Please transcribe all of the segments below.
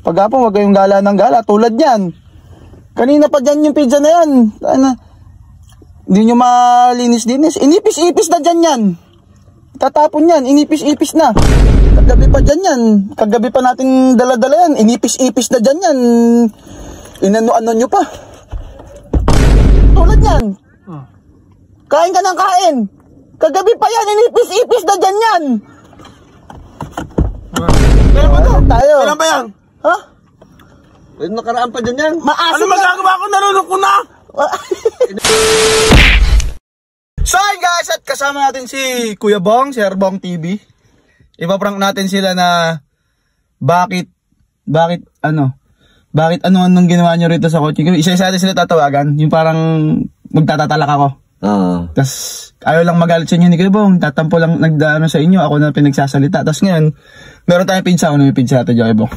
Paghapon, wag kayong gala ng gala. Tulad yan. Kanina pa dyan yung pizza na yan. Hindi nyo malinis-linis. Inipis-ipis na dyan yan. Tatapon yan. Inipis-ipis na. Kagabi pa dyan yan. Kagabi pa natin dala-dala yan. Inipis-ipis na dyan yan. Inano-ano nyo pa. Tulad yan. Kain ka ng kain. Kagabi pa yan. Inipis-ipis na dyan yan. Kailan ba ito? Tayo. Kailan ba yan? Ha? Pwede nakaraan pa dyan yan. Maasim ano magagawa ko? Narunong ko na! So hi guys, at kasama natin si Kuya Bong, si Arbong TV. Ipaprank natin sila na bakit anong ginawa nyo rito sa kotse. Isa-isa natin sila tatawagan, yung parang magtatatalak ako. Tapos ayaw lang magalit sa inyo ni Kuya Bong, tatampo lang nagdaano sa inyo, ako na pinagsasalita. Tapos ngayon, meron tayong pizza, ano yung pizza natin, Kuya Bong?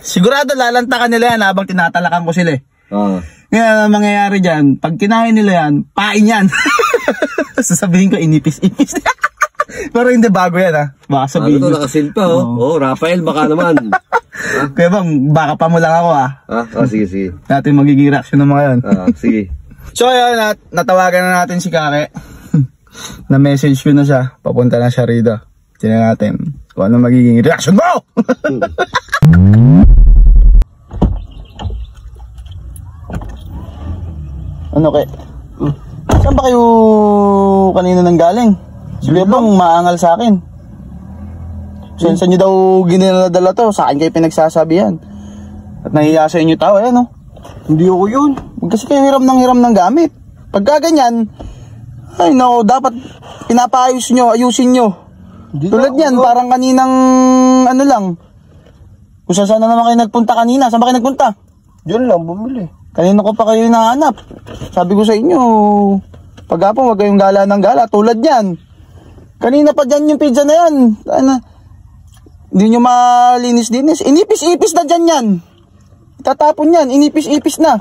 Sigurado lalantakan nila yan habang tinatalakan ko sila eh. Ngayon, ang mangyayari dyan, pag kinain nila yan, pain yan. Sasabihin ko, inipis-ipis. Pero hindi, bago yan ha. Baka sabihin ano to, nakasil pa Rafael, baka naman. Kaya bang, baka pa mo lang ako ha. Sige. Natin magiging reaction naman ngayon. Sige. So ayun, natawagan na natin si Kake. Na-message ko na siya, papunta na siya rito. Tingnan natin kung ano magiging reaction mo! Ano kay? Saan ba kayo kanina nang galing? Sige bang maangal sa akin? Saan nyo daw ginadala to? Sa akin kayo pinagsasabihan. At nahiya sa inyo tao, ayan o. Hindi ako yun. Kasi kayo hiram ng gamit. Pagka ganyan, ay no, dapat pinapaayos nyo, ayusin nyo. Tulad yan, parang kaninang ano lang. Kung saan na naman kayo nagpunta kanina, saan ba kayo nagpunta? Diyan lang, bumili. Kanina ko pa kayo hinahanap. Sabi ko sa inyo, paghapon wag kayong gala ng gala. Tulad yan. Kanina pa dyan yung pizza na yan. Hindi nyo malinis-linis. Inipis-ipis na dyan yan. Tatapon yan. Inipis-ipis na.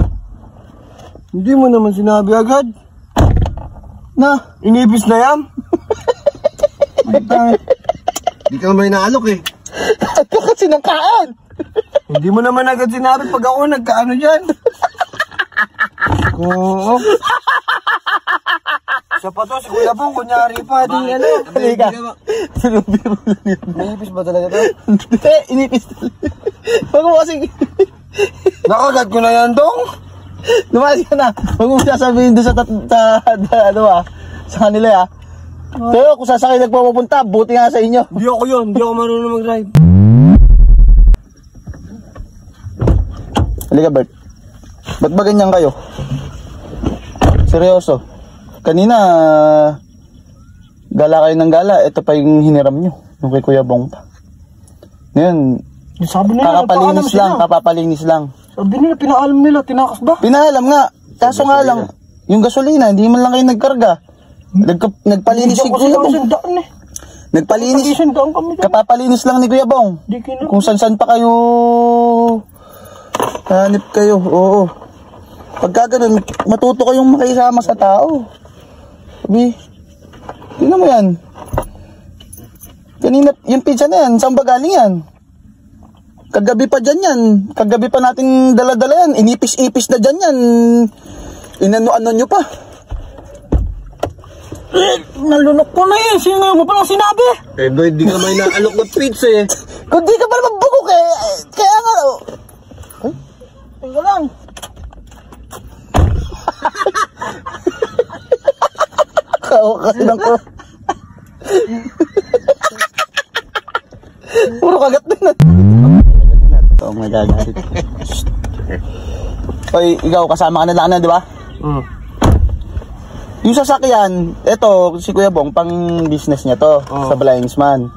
Hindi mo naman sinabi agad. Na? Inipis na yan? Hindi ka naman inaalok eh. At ka kasi ng kaan. Hindi mo naman agad sinabi pag ako nagkaano dyan. Oo. Sa pa to, si Kuya Bong, kunyari pa, di ano. Halika. Biro lang yun. Inipis ba talaga to? Hindi, inipis talaga. Huwag mo kasing... Nakagat ko na yan, Dong. Lumayas ka na. Huwag mo sasabihin doon sa kanila ya. Pero kung sasakay nagpapapunta, buti nga sa inyo. Hindi ako yun, hindi ako marunong mag-drive. Halika Bert, ba't ba ganyan kayo? Seryoso. Kanina gala kayo ng gala. Ito pa yung hiniram nyo, yung kay Kuya Bong pa. Ngayon kapapalinis lang. Sabi nila, pinaalam nila, tinakas ba? Pinaalam nga, kaso nga lang yung gasolina, hindi man lang kayo nagkarga. Nagpalinis si Kuya Bong. Nagpalinis, kapapalinis lang ni Kuya Bong. Kung san pa kayo hanip kayo, oo. Pagka ganun, matuto kayong makisama sa tao. Sabi, tingnan mo yan. Kanina, yung pizza na yan, saan ba galing yan? Kagabi pa dyan yan. Kagabi pa natin dala-dala yan. Inipis-ipis na dyan yan. Inano-ano nyo pa. Nalunok ko na eh. Sino mo palang sinabi? Eh, boy, di ka may naalok na pizza eh. Kung di ka pa naman bukok eh. Kaya nga, ay, tingnan lang. Kasi lang ko. Puro kagat din na. Oh my God. Oy, ikaw kasama ka na lang na, di ba? Yung sasakyan, eto, si Kuya Bong, pang business niya to, sa Blindsman.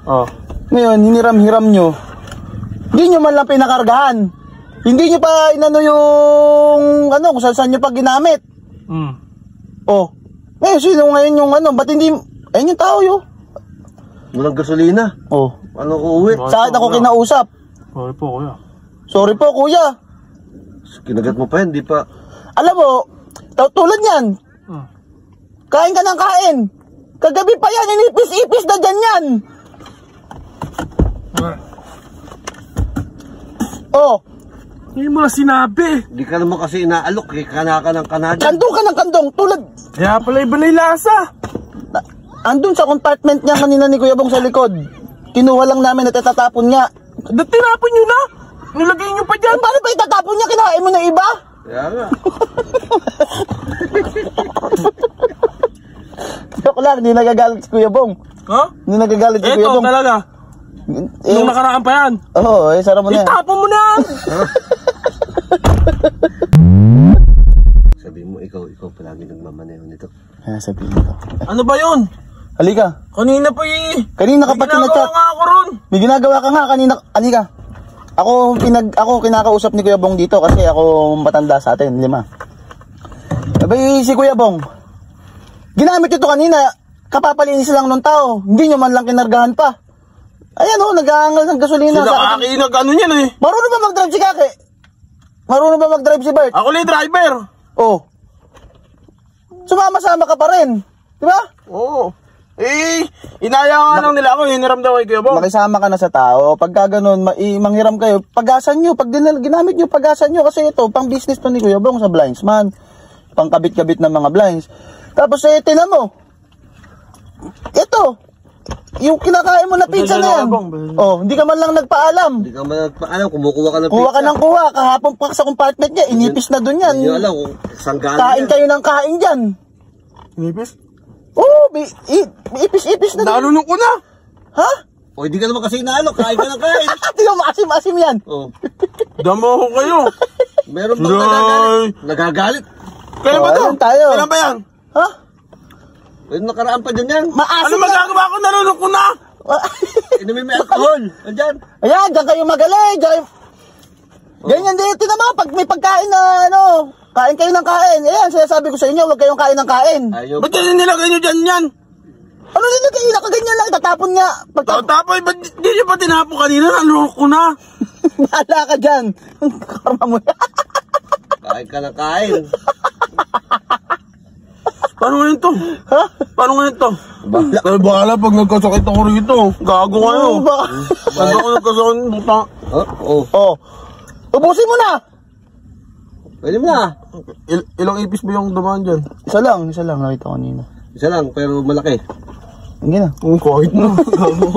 Ngayon, hiniram-hiram nyo. Hindi nyo man lang pinakargahan. Hindi nyo pa inano yung, ano, kung saan nyo pa ginamit. Oh. Ngayon, sino ngayon yung ano, ba't hindi, ayun yung tao yun. Walang gasolina. Oh. Ano ko uwi? Saan ako kinausap? Sorry po, kuya. Sorry po, kuya. Kinagat mo pa yan, di pa. Alam mo, tulad yan. Kain ka ng kain. Kagabi pa yan, inipis-ipis na dyan yan. Oh, Hindi mo na sinabi. Hindi ka naman kasi inaalok, kanaka ng kanadyan. kandong ka ng kandong. Tulad, Kaya pala ibalay lasa. andun sa compartment niya kanina ni Kuya Bong sa likod. Kinuha lang namin at itatapon niya. Tinapon nyo na. Nilagay nyo pa dyan. Paano pa itatapon niya? Kinain mo na iba? Kaya nga. Joke lang, hindi nagagalit si Kuya Bong. Ha? Hindi nagagalit si Kuya Ito Bong. talaga. Nung nakaraan pa yan. Oo, sara mo na yan. Itapon mo na yan. Sabi mo, ikaw palagi nagmamaneho nito. Sabihin ko. Ano ba yun? Halika. Kanina pa eh. Kanina ka pa Ginagawa tinachat. nga ako ron. May ginagawa ka nga kanina. Halika. Ako kinakausap ni Kuya Bong dito kasi ako matanda sa atin, 5. Abay si Kuya Bong. Ginamit ito kanina. Kapapalinis lang ng tao. Hindi nyo man lang kinargahan pa. Ayan oh, nag-aangal ng gasolina. Sila kakinag ano yan eh. Marunong ba mag-drive si Kake? Marunong ba mag-drive si Bert? Ako lang yung driver. Oh. Sumama-sama ka pa rin. Di ba? Oo. Eh, inaya nga lang nila ako. Hiniram daw kay Kuya Bong. Makisama ka na sa tao. Pagka ganun, manghiram kayo. Pagasan nyo. Pag ginamit nyo, pagasan nyo. Kasi ito, pang business to ni Kuya Bong sa blindsman. Pang kabit-kabit ng mga blinds. Tapos tinan mo. Ito. Yung kinakain mo na pizza na yan. Oh, hindi ka man lang nagpaalam. Hindi ka man nagpaalam, kumukuha ka ng pizza. Kuha ka ng kuha. Kahapon pa sa compartment niya. Inipis na dun yan. Hindi nyo alam kung saan galing Kain yan. kayo ng kain dyan. Nipis? Oh, ipis-ipis na dun. Nalunong ko na. Ha? O, hindi ka naman kasi inaalok, kain ka ng kain. Tingnan mo, asim-asim yan. Oh. Damo ko kayo. Meron bang nagagalit? Nagagalit? Kailan ba to? Ayan tayo. Kailan ba yan? Ha? Pwede nakaraan pa dyan yan. Maasim Ano na. magagawa ko? Nalunong ko na. Inumin may alcohol. Andyan. Ayan, dyan kayo magaling. Ganyan din. Tingnan mo, pag may pagkain na kain kayo ng kain. Ayan, sinasabi ko sa inyo, huwag kayong kain ng kain. Ayaw. Ba't yan nilagay nyo dyan yan? Ano nilagay? Nakaganyan lang, itatapon nga. Tapos, ba't di nyo pa tinapon kanina? Nalunong ko na. Bahala ka dyan. Karma mo yan. Kain ka ng kain. Paano ngayon to? Ha? Paano ngayon to? Ay, bahala pag nagkasakit ako rito. Gago kayo. Pag ako nagkasakit, buta. Oh. Oh. Ubusin mo na. Pwede mo na. Ilang ipis ba yung dumaan dyan? Isa lang nakita ko kanina. Isa lang, pero malaki. Hindi na. Kahit na. Gago.